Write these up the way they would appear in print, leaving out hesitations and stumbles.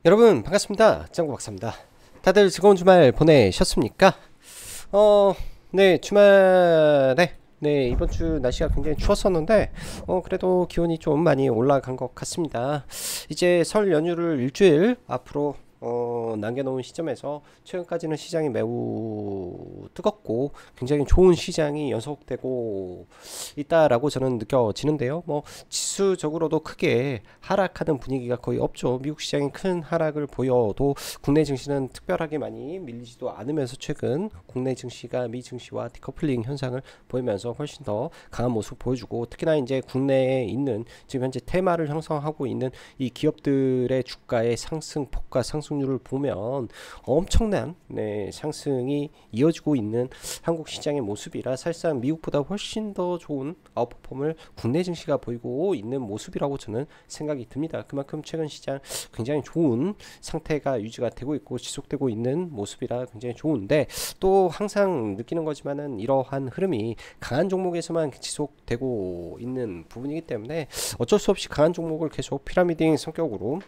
여러분 반갑습니다. 짱구 박사입니다. 다들 즐거운 주말 보내셨습니까? 어, 네, 주말에 이번 주 날씨가 굉장히 추웠었는데 그래도 기온이 좀 많이 올라간 것 같습니다. 이제 설 연휴를 일주일 앞으로 남겨놓은 시점에서 최근까지는 시장이 매우 뜨겁고 굉장히 좋은 시장이 연속되고 있다라고 저는 느껴지는데요. 뭐 지수적으로도 크게 하락하는 분위기가 거의 없죠. 미국 시장이 큰 하락을 보여도 국내 증시는 특별하게 많이 밀리지도 않으면서 최근 국내 증시가 미 증시와 디커플링 현상을 보이면서 훨씬 더 강한 모습 보여주고, 특히나 이제 국내에 있는 지금 현재 테마를 형성하고 있는 이 기업들의 주가의 상승폭과 상승률을 보면 엄청난 상승이 이어지고 있는 한국 시장의 모습이라 사실상 미국보다 훨씬 더 좋은 아웃퍼폼을 국내 증시가 보이고 있는 모습이라고 저는 생각이 듭니다. 그만큼 최근 시장 굉장히 좋은 상태가 유지가 되고 있고 지속되고 있는 모습이라 굉장히 좋은데, 또 항상 느끼는 거지만은 이러한 흐름이 강한 종목에서만 지속되고 있는 부분이기 때문에 어쩔 수 없이 강한 종목을 계속 피라미딩 성격으로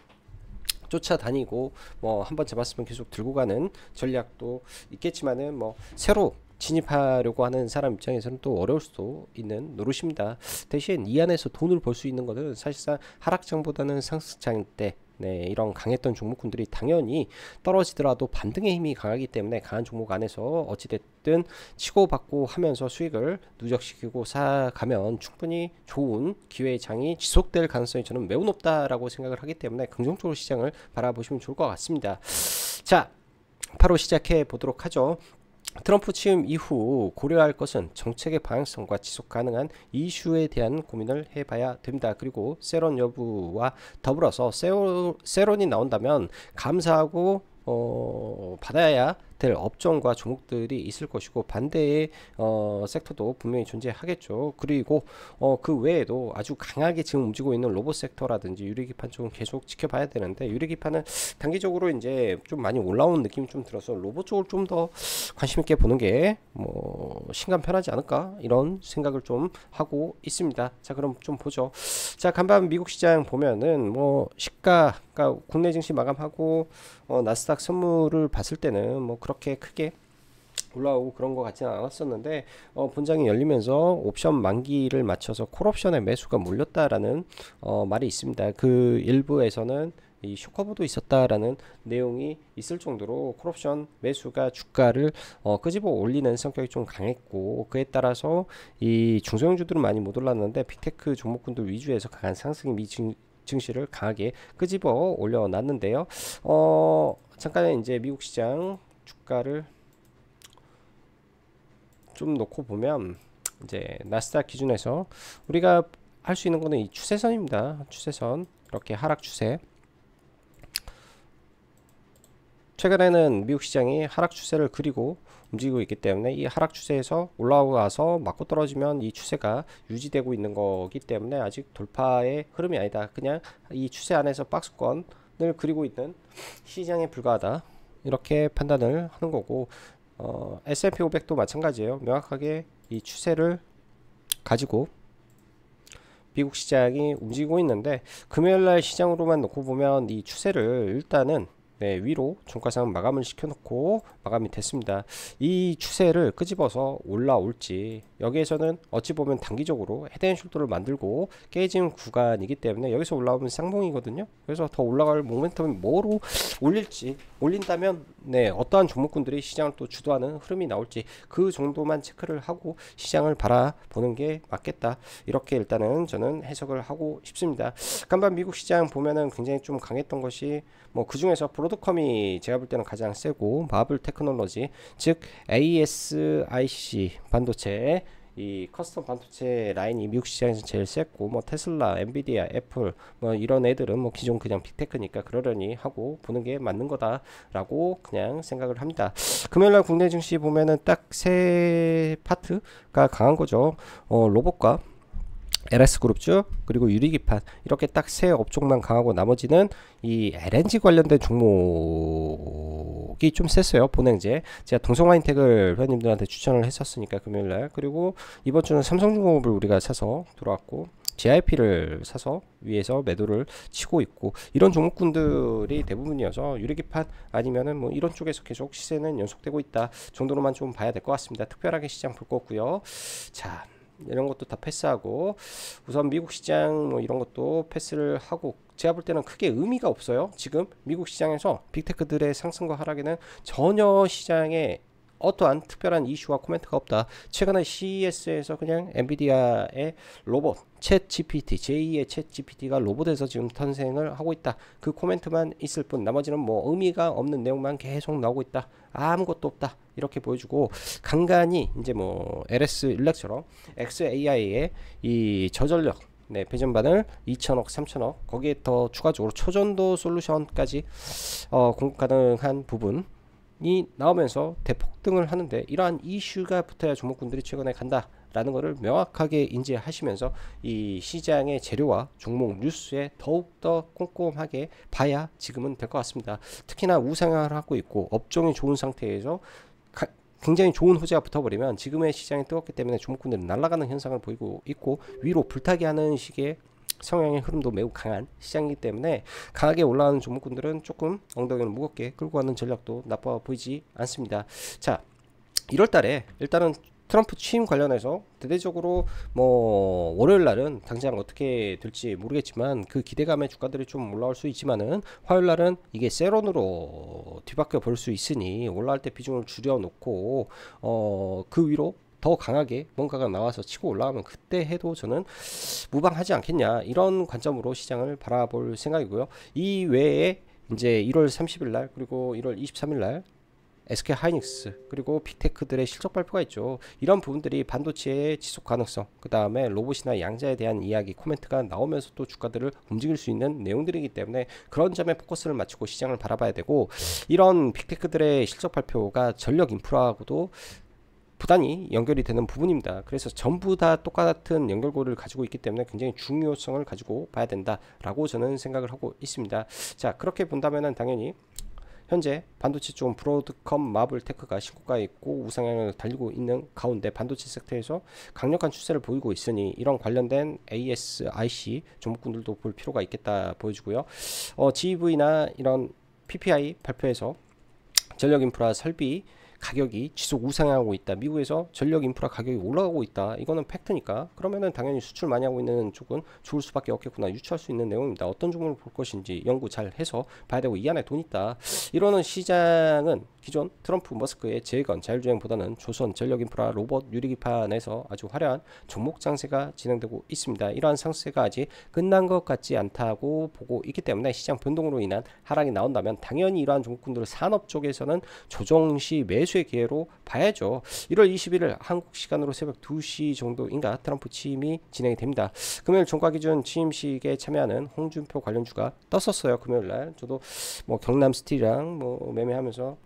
쫓아다니고 뭐 한번 잡았으면 계속 들고 가는 전략도 있겠지만은, 뭐 새로 진입하려고 하는 사람 입장에서는 또 어려울 수도 있는 노릇입니다. 대신 이 안에서 돈을 벌 수 있는 것은 사실상 하락장보다는 상승장 때 이런 강했던 종목군들이 당연히 떨어지더라도 반등의 힘이 강하기 때문에 강한 종목 안에서 어찌됐든 치고받고 하면서 수익을 누적시키고 사가면 충분히 좋은 기회의 장이 지속될 가능성이 저는 매우 높다라고 생각을 하기 때문에 긍정적으로 시장을 바라보시면 좋을 것 같습니다. 자, 바로 시작해 보도록 하죠. 트럼프 취임 이후 고려할 것은 정책의 방향성과 지속 가능한 이슈에 대한 고민을 해봐야 됩니다. 그리고 세론 여부와 더불어서 세론이 나온다면 감사하고 받아야 될 업종과 종목들이 있을 것이고, 반대의 섹터도 분명히 존재하겠죠. 그리고 그 외에도 아주 강하게 지금 움직이고 있는 로봇 섹터라든지 유리기판 쪽은 계속 지켜봐야 되는데, 유리기판은 단기적으로 이제 좀 많이 올라온 느낌이 좀 들어서 로봇 쪽을 좀 더 관심 있게 보는 게 뭐 신간 편하지 않을까, 이런 생각을 좀 하고 있습니다. 자, 그럼 좀 보죠. 자, 간밤 미국 시장 보면은 뭐 시가, 그러니까 국내 증시 마감하고 나스닥 선물을 봤을 때는 뭐 그렇게 크게 올라오고 그런 것 같지는 않았었는데, 본장이 열리면서 옵션 만기를 맞춰서 콜옵션의 매수가 몰렸다라는 말이 있습니다. 그 일부에서는 이 쇼커브도 있었다라는 내용이 있을 정도로 콜옵션 매수가 주가를 끄집어 올리는 성격이 좀 강했고, 그에 따라서 이 중소형주들은 많이 못 올랐는데 빅테크 종목군들 위주에서 강한 상승이 증시를 강하게 끄집어 올려놨는데요. 잠깐 이제 미국 시장 주가를 좀 놓고 보면, 이제 나스닥 기준에서 우리가 할 수 있는 거는 이 추세선입니다. 추세선, 이렇게 하락 추세. 최근에는 미국 시장이 하락 추세를 그리고 움직이고 있기 때문에 이 하락 추세에서 올라와서 맞고 떨어지면 이 추세가 유지되고 있는 거기 때문에 아직 돌파의 흐름이 아니다. 그냥 이 추세 안에서 박스권을 그리고 있는 시장에 불과하다, 이렇게 판단을 하는 거고, S&P 500도 마찬가지예요. 명확하게 이 추세를 가지고 미국 시장이 움직이고 있는데, 금요일날 시장으로만 놓고 보면 이 추세를 일단은 위로 종가상 마감을 시켜놓고 마감이 됐습니다. 이 추세를 끄집어서 올라올지, 여기에서는 어찌 보면 단기적으로 헤드앤숄더를 만들고 깨진 구간이기 때문에 여기서 올라오면 쌍봉이거든요. 그래서 더 올라갈 모멘텀이 뭐로 올릴지, 올린다면 어떠한 종목군들이 시장을 또 주도하는 흐름이 나올지 그 정도만 체크를 하고 시장을 바라보는 게 맞겠다, 이렇게 일단은 저는 해석을 하고 싶습니다. 간밤 미국 시장 보면은 굉장히 좀 강했던 것이 뭐 그 중에서 브로드컴이 제가 볼 때는 가장 세고, 마블 테크놀로지, 즉 ASIC 반도체, 이 커스텀 반도체 라인이 미국 시장에서 제일 셌고, 뭐 테슬라, 엔비디아, 애플 뭐 이런 애들은 뭐 기존 그냥 빅테크니까 그러려니 하고 보는 게 맞는 거다라고 그냥 생각을 합니다. 금요일날 국내 증시 보면은 딱 세 파트가 강한 거죠. 로봇과 LS그룹주, 그리고 유리기판, 이렇게 딱 세 업종만 강하고 나머지는 이 LNG 관련된 종목이 좀 셌어요. 본행제, 제가 동성화인텍을 회원님들한테 추천을 했었으니까 금요일날. 그리고 이번 주는 삼성중공업을 우리가 사서 들어왔고, JIP를 사서 위에서 매도를 치고 있고, 이런 종목군들이 대부분이어서 유리기판 아니면은 뭐 이런 쪽에서 계속 시세는 연속되고 있다 정도로만 좀 봐야 될 것 같습니다. 특별하게 시장 볼 거고요. 자, 이런 것도 다 패스하고, 우선 미국 시장 뭐 이런 것도 패스를 하고, 제가 볼 때는 크게 의미가 없어요. 지금 미국 시장에서 빅테크들의 상승과 하락에는 전혀 시장에 어떠한 특별한 이슈와 코멘트가 없다. 최근에 CES에서 그냥 엔비디아의 로봇 챗 GPT, 제2의 챗 GPT가 로봇에서 지금 탄생을 하고 있다. 그 코멘트만 있을 뿐, 나머지는 뭐 의미가 없는 내용만 계속 나오고 있다. 아무것도 없다. 이렇게 보여주고, 간간히 이제 뭐 LS 일렉처럼 XAI의 이 저전력 배전반을 2천억, 3천억, 거기에 더 추가적으로 초전도 솔루션까지 공급 가능한 부분 이 나오면서 대폭등을 하는데, 이러한 이슈가 붙어야 종목군들이 최근에 간다라는 것을 명확하게 인지하시면서 이 시장의 재료와 종목 뉴스에 더욱더 꼼꼼하게 봐야 지금은 될 것 같습니다. 특히나 우상향을 하고 있고 업종이 좋은 상태에서 굉장히 좋은 호재가 붙어버리면 지금의 시장이 뜨겁기 때문에 종목군들은 날아가는 현상을 보이고 있고, 위로 불타기 하는 식의 성향의 흐름도 매우 강한 시장이기 때문에 강하게 올라가는 종목군들은 조금 엉덩이를 무겁게 끌고 가는 전략도 나빠 보이지 않습니다. 자, 1월달에 일단은 트럼프 취임 관련해서 대대적으로 뭐 월요일 날은 당장 어떻게 될지 모르겠지만 그 기대감에 주가들이 좀 올라올 수 있지만은, 화요일 날은 이게 세론으로 뒤바뀌어 볼 수 있으니 올라갈 때 비중을 줄여놓고 그 위로 더 강하게 뭔가가 나와서 치고 올라가면 그때 해도 저는 무방하지 않겠냐, 이런 관점으로 시장을 바라볼 생각이고요. 이 외에 이제 1월 30일 날 그리고 1월 23일 날 SK 하이닉스 그리고 빅테크들의 실적 발표가 있죠. 이런 부분들이 반도체의 지속 가능성, 그 다음에 로봇이나 양자에 대한 이야기 코멘트가 나오면서 또 주가들을 움직일 수 있는 내용들이기 때문에 그런 점에 포커스를 맞추고 시장을 바라봐야 되고, 이런 빅테크들의 실적 발표가 전력 인프라하고도 부단히 연결이 되는 부분입니다. 그래서 전부 다 똑같은 연결고리를 가지고 있기 때문에 굉장히 중요성을 가지고 봐야 된다라고 저는 생각을 하고 있습니다. 자, 그렇게 본다면은 당연히 현재 반도체 쪽은 브로드컴, 마블테크가 신고가에 있고 우상향을 달리고 있는 가운데 반도체 섹터에서 강력한 추세를 보이고 있으니 이런 관련된 ASIC 종목군들도 볼 필요가 있겠다 보여주고요. GEV나 이런 PPI 발표에서 전력 인프라 설비 가격이 지속 우상향하고 있다, 미국에서 전력 인프라 가격이 올라가고 있다, 이거는 팩트니까 그러면은 당연히 수출 많이 하고 있는 쪽은 좋을 수밖에 없겠구나 유추할 수 있는 내용입니다. 어떤 종목을 볼 것인지 연구 잘 해서 봐야 되고, 이 안에 돈 있다 이러는 시장은 기존 트럼프 머스크의 재건 자율주행보다는 조선 전력인프라 로봇 유리기판에서 아주 화려한 종목 장세가 진행되고 있습니다. 이러한 상세가 아직 끝난 것 같지 않다고 보고 있기 때문에 시장 변동으로 인한 하락이 나온다면 당연히 이러한 종목군들을 산업 쪽에서는 조정시 매수의 기회로 봐야죠. 1월 21일 한국 시간으로 새벽 2시 정도인가 트럼프 취임이 진행이 됩니다. 금요일 종가 기준 취임식에 참여하는 홍준표 관련주가 떴었어요. 금요일날 저도 뭐 경남스틸이랑 뭐 매매하면서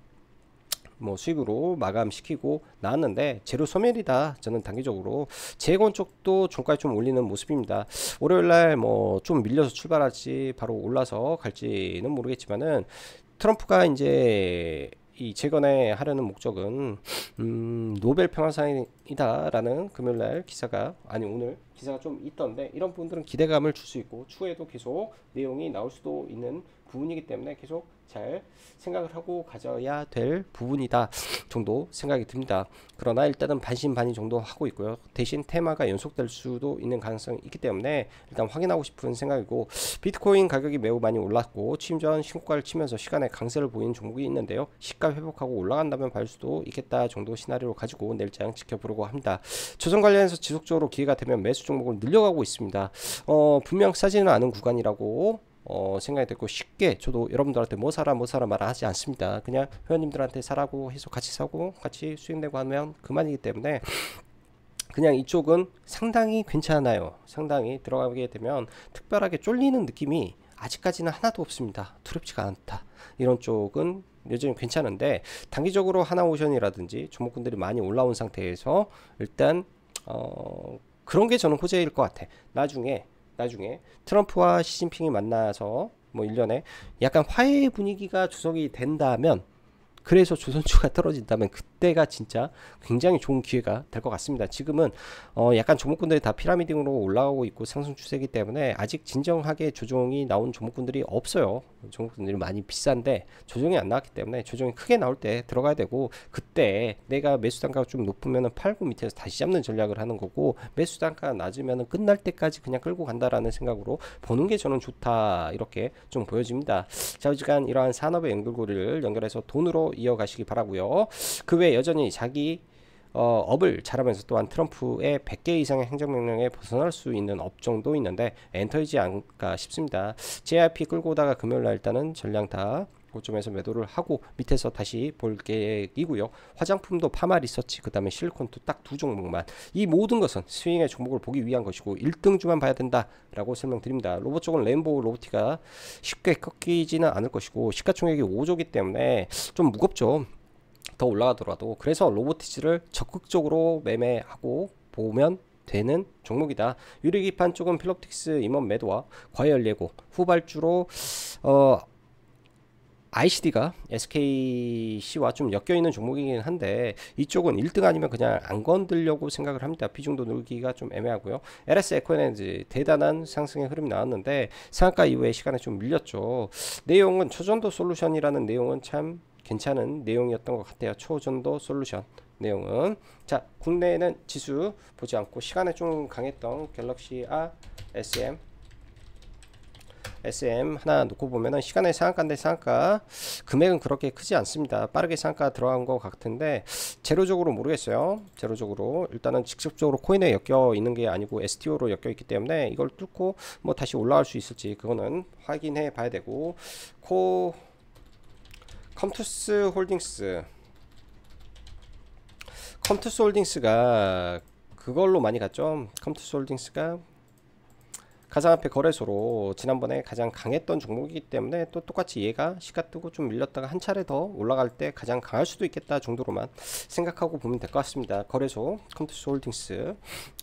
뭐 수익으로 마감시키고 나왔는데 재료 소멸이다. 저는 단기적으로 재건 쪽도 종가에 좀 올리는 모습입니다. 월요일날 뭐 좀 밀려서 출발할지 바로 올라서 갈지는 모르겠지만은, 트럼프가 이제 이 재건에 하려는 목적은 노벨 평화상이다라는 금요일날 기사가, 아니 오늘 기사가 좀 있던데, 이런 부분들은 기대감을 줄 수 있고 추후에도 계속 내용이 나올 수도 있는 부분이기 때문에 계속 잘 생각을 하고 가져야 될 부분이다 정도 생각이 듭니다. 그러나 일단은 반신반의 정도 하고 있고요. 대신 테마가 연속될 수도 있는 가능성이 있기 때문에 일단 확인하고 싶은 생각이고, 비트코인 가격이 매우 많이 올랐고 취임 전 신고가를 치면서 시간에 강세를 보이는 종목이 있는데요. 시가 회복하고 올라간다면 발 수도 있겠다 정도 시나리오를 가지고 내일장 지켜보려고 합니다. 조선 관련해서 지속적으로 기회가 되면 매수 종목을 늘려가고 있습니다. 분명 싸지는 않은 구간이라고 생각이 됐고, 쉽게 저도 여러분들한테 뭐 사라 말하지 않습니다. 그냥 회원님들한테 사라고 해서 같이 사고 같이 수익 내고 하면 그만이기 때문에 그냥 이쪽은 상당히 괜찮아요. 상당히 들어가게 되면 특별하게 쫄리는 느낌이 아직까지는 하나도 없습니다. 두렵지가 않다. 이런 쪽은 여전히 괜찮은데, 단기적으로 하나오션이라든지 종목군들이 많이 올라온 상태에서 일단 그런 게 저는 호재일 것 같아. 나중에 트럼프와 시진핑이 만나서 뭐 1년에 약간 화해 분위기가 조성이 된다면, 그래서 조선주가 떨어진다면 그때가 진짜 굉장히 좋은 기회가 될 것 같습니다. 지금은 약간 종목군들이 다 피라미딩으로 올라가고 있고 상승 추세이기 때문에 아직 진정하게 조정이 나온 종목군들이 없어요. 종목군들이 많이 비싼데 조정이 안 나왔기 때문에 조정이 크게 나올 때 들어가야 되고, 그때 내가 매수 단가가 좀 높으면은 팔고 밑에서 다시 잡는 전략을 하는 거고, 매수 단가가 낮으면은 끝날 때까지 그냥 끌고 간다라는 생각으로 보는 게 저는 좋다, 이렇게 좀 보여집니다. 좌우지간 이러한 산업의 연결고리를 연결해서 돈으로 이어가시기 바라고요. 그 외에 여전히 자기 업을 잘하면서 또한 트럼프의 100개 이상의 행정명령에 벗어날 수 있는 업종도 있는데 엔터이지 않을까 싶습니다. JYP 끌고 오다가 금요일날 일단은 전량 다 고점에서 매도를 하고 밑에서 다시 볼 계획이고요. 화장품도 파마 리서치, 그 다음에 실리콘도 딱 두 종목만, 이 모든 것은 스윙의 종목을 보기 위한 것이고 1등주만 봐야 된다 라고 설명드립니다. 로봇 쪽은 레인보우 로보티가 쉽게 꺾이지는 않을 것이고 시가총액이 5조기 때문에 좀 무겁죠. 더 올라가더라도. 그래서 로보티즈를 적극적으로 매매하고 보면 되는 종목이다. 유리기판 쪽은 필롭틱스 임원 매도와 과열 예고, 후발주로 ICD가 SKC와 좀 엮여있는 종목이긴 한데 이쪽은 1등 아니면 그냥 안 건들려고 생각을 합니다. 비중도 늘기가 좀 애매하고요. LS 에코에너지 대단한 상승의 흐름이 나왔는데 상한가 이후에 시간에 좀 밀렸죠. 내용은 초전도 솔루션이라는 내용은 참 괜찮은 내용이었던 것 같아요. 초전도 솔루션 내용은. 자, 국내에는 지수 보지 않고 시간에 좀 강했던 갤럭시 R SM 하나 놓고 보면은 시간의 상한가인데 상한가 금액은 그렇게 크지 않습니다. 빠르게 상한가 들어간 것 같은데 제로적으로 모르겠어요. 제로적으로 일단은 직접적으로 코인에 엮여 있는 게 아니고 STO로 엮여 있기 때문에 이걸 뚫고 뭐 다시 올라갈 수 있을지 그거는 확인해 봐야 되고, 컴투스 홀딩스가 그걸로 많이 갔죠. 컴투스 홀딩스가 가상화폐 거래소로 지난번에 가장 강했던 종목이기 때문에 또 똑같이 얘가 시가 뜨고 좀 밀렸다가 한 차례 더 올라갈 때 가장 강할 수도 있겠다 정도로만 생각하고 보면 될 것 같습니다. 거래소 컴투스 홀딩스,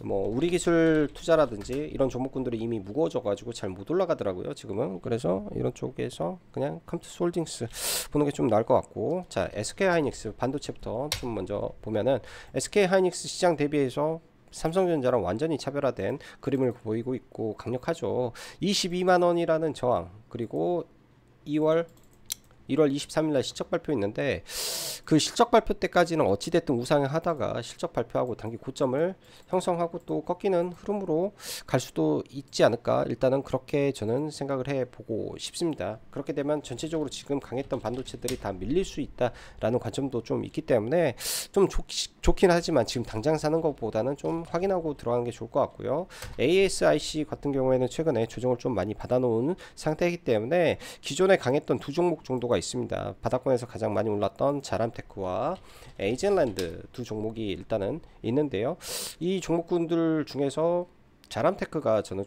뭐 우리기술 투자라든지 이런 종목군들이 이미 무거워져 가지고 잘 못 올라가더라고요 지금은. 그래서 이런 쪽에서 그냥 컴투스 홀딩스 보는 게 좀 나을 것 같고, 자 SK하이닉스 반도체부터 좀 먼저 보면은 SK하이닉스 시장 대비해서 삼성전자랑 완전히 차별화된 그림을 보이고 있고 강력하죠. 22만원이라는 저항, 그리고 1월 23일날 실적 발표 있는데 그 실적 발표 때까지는 어찌됐든 우상을 하다가 실적 발표하고 단기 고점을 형성하고 또 꺾이는 흐름으로 갈 수도 있지 않을까, 일단은 그렇게 저는 생각을 해보고 싶습니다. 그렇게 되면 전체적으로 지금 강했던 반도체들이 다 밀릴 수 있다라는 관점도 좀 있기 때문에 좀 좋긴 하지만 지금 당장 사는 것보다는 좀 확인하고 들어가는 게 좋을 것 같고요. ASIC 같은 경우에는 최근에 조정을 좀 많이 받아놓은 상태이기 때문에 기존에 강했던 두 종목 정도가 있습니다. 바닥권에서 가장 많이 올랐던 자람테크와 에이젠랜드 두 종목이 일단은 있는데요. 이 종목군들 중에서 자람테크가 저는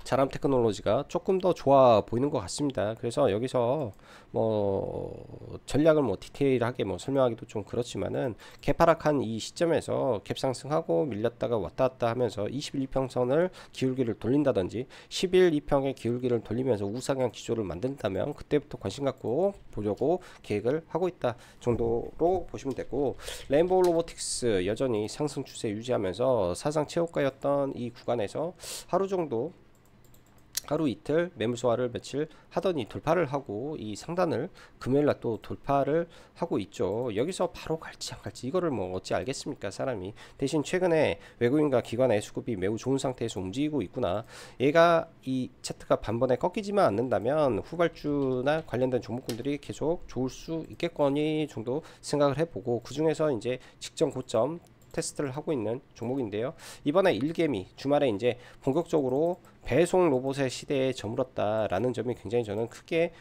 자람 테크놀로지가 조금 더 좋아 보이는 것 같습니다. 그래서 여기서 뭐 전략을 뭐 디테일하게 뭐 설명하기도 좀 그렇지만은 개파락한 이 시점에서 갭 상승하고 밀렸다가 왔다 갔다 하면서 21평선을 기울기를 돌린다든지 11,2평의 기울기를 돌리면서 우상향 기조를 만든다면 그때부터 관심 갖고 보려고 계획을 하고 있다 정도로 보시면 되고, 레인보우 로보틱스 여전히 상승 추세 유지하면서 사상 최고가였던 이 구간에서 하루 이틀 매물 소화를 며칠 하더니 돌파를 하고 이 상단을 금요일날 또 돌파를 하고 있죠. 여기서 바로 갈지 안 갈지 이거를 뭐 어찌 알겠습니까 사람이. 대신 최근에 외국인과 기관의 수급이 매우 좋은 상태에서 움직이고 있구나, 얘가 이 차트가 반번에 꺾이지만 않는다면 후발주나 관련된 종목군들이 계속 좋을 수 있겠거니 정도 생각을 해보고, 그 중에서 이제 직전 고점 테스트를 하고 있는 종목인데요. 이번에 일개미 주말에 이제 본격적으로 배송 로봇의 시대에 저물었다라는 점이 굉장히 저는 크게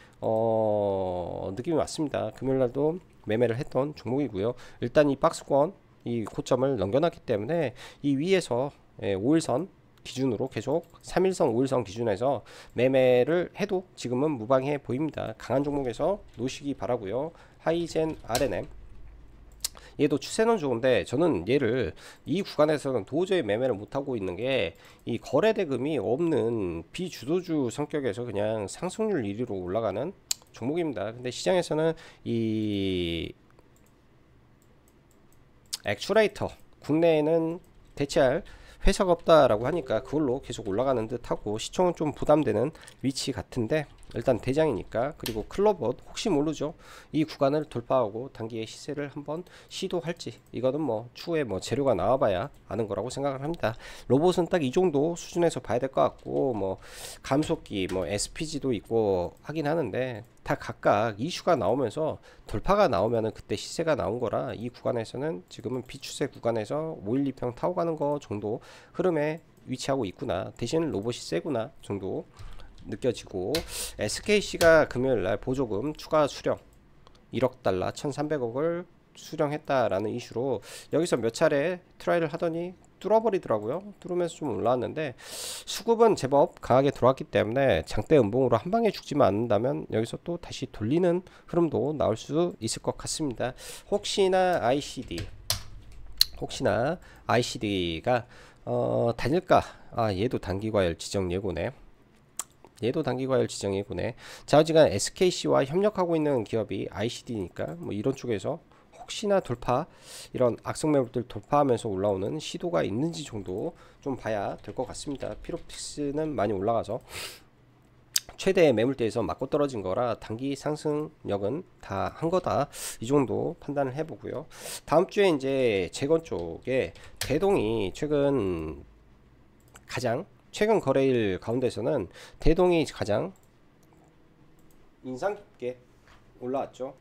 느낌이 왔습니다. 금요일날도 매매를 했던 종목이고요. 일단 이 박스권 이 고점을 넘겨놨기 때문에 이 위에서 5일선 기준으로 계속 3일선 5일선 기준에서 매매를 해도 지금은 무방해 보입니다. 강한 종목에서 놓으시기 바라고요. 하이젠 RNM 얘도 추세는 좋은데 저는 얘를 이 구간에서는 도저히 매매를 못하고 있는 게 이 거래 대금이 없는 비주도주 성격에서 그냥 상승률 1위로 올라가는 종목입니다. 근데 시장에서는 이 액츄레이터 국내에는 대체할 회사가 없다라고 하니까 그걸로 계속 올라가는 듯하고 시총은 좀 부담되는 위치 같은데 일단 대장이니까. 그리고 클로봇 혹시 모르죠. 이 구간을 돌파하고 단기의 시세를 한번 시도할지 이거는 뭐 추후에 뭐 재료가 나와봐야 아는 거라고 생각을 합니다. 로봇은 딱 이 정도 수준에서 봐야 될 것 같고 뭐 감속기 뭐 SPG도 있고 하긴 하는데 다 각각 이슈가 나오면서 돌파가 나오면은 그때 시세가 나온 거라 이 구간에서는 지금은 비추세 구간에서 512평 타고 가는 거 정도 흐름에 위치하고 있구나. 대신 로봇이 세구나 정도 느껴지고. SKC가 금요일날 보조금 추가 수령 1억 달러 1300억을 수령했다라는 이슈로 여기서 몇 차례 트라이를 하더니 뚫어버리더라고요. 뚫으면서 좀 올라왔는데 수급은 제법 강하게 들어왔기 때문에 장대 음봉으로 한 방에 죽지만 않는다면 여기서 또 다시 돌리는 흐름도 나올 수 있을 것 같습니다. 혹시나 ICD가 다닐까? 얘도 단기과열 지정 예고네. 자우지간 SKC와 협력하고 있는 기업이 ICD니까 뭐 이런 쪽에서 혹시나 돌파, 이런 악성 매물들 돌파하면서 올라오는 시도가 있는지 정도 좀 봐야 될 것 같습니다. 피로픽스는 많이 올라가서 최대 매물대에서 맞고 떨어진 거라 단기 상승력은 다 한 거다, 이 정도 판단을 해보고요. 다음 주에 이제 재건 쪽에 대동이 최근 거래일 가운데서는 대동이 가장 인상 깊게 올라왔죠.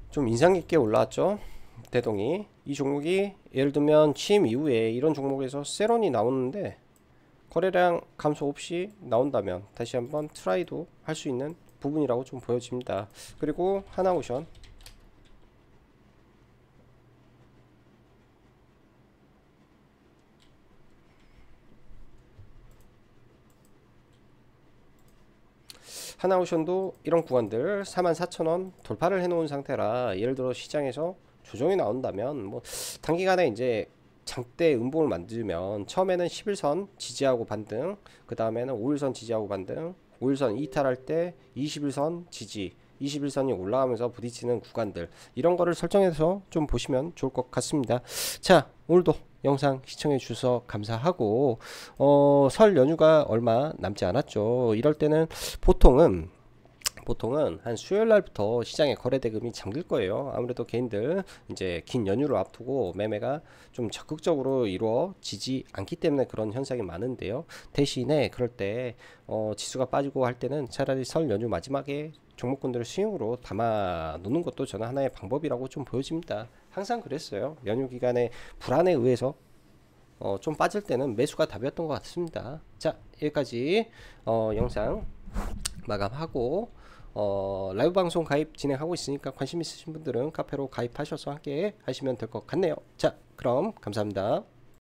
좀 인상 깊게 올라왔죠. 대동이. 이 종목이 예를 들면 취임 이후에 이런 종목에서 세론이 나오는데 거래량 감소 없이 나온다면 다시 한번 트라이도 할 수 있는 부분이라고 좀 보여집니다. 그리고 하나오션, 하나오션도 이런 구간들 44,000원 돌파를 해놓은 상태라 예를 들어 시장에서 조정이 나온다면 뭐 단기간에 이제 장대 음봉을 만들면 처음에는 11선 지지하고 반등, 그 다음에는 5일선 지지하고 반등, 5일선 이탈할 때 21선 지지, 21선이 올라가면서 부딪히는 구간들, 이런 거를 설정해서 좀 보시면 좋을 것 같습니다. 자, 오늘도 영상 시청해 주셔서 감사하고, 설 연휴가 얼마 남지 않았죠. 이럴 때는 보통은 한 수요일 날부터 시장에 거래 대금이 잠길 거예요. 아무래도 개인들 이제 긴 연휴를 앞두고 매매가 좀 적극적으로 이루어지지 않기 때문에 그런 현상이 많은데요. 대신에 그럴 때 지수가 빠지고 할 때는 차라리 설 연휴 마지막에 종목군들을 스윙으로 담아 놓는 것도 저는 하나의 방법이라고 좀 보여집니다. 항상 그랬어요. 연휴 기간에 불안에 의해서 좀 빠질 때는 매수가 답이었던 것 같습니다. 자, 여기까지 영상 마감하고, 라이브 방송 가입 진행하고 있으니까 관심 있으신 분들은 카페로 가입하셔서 함께 하시면 될 것 같네요. 자, 그럼 감사합니다.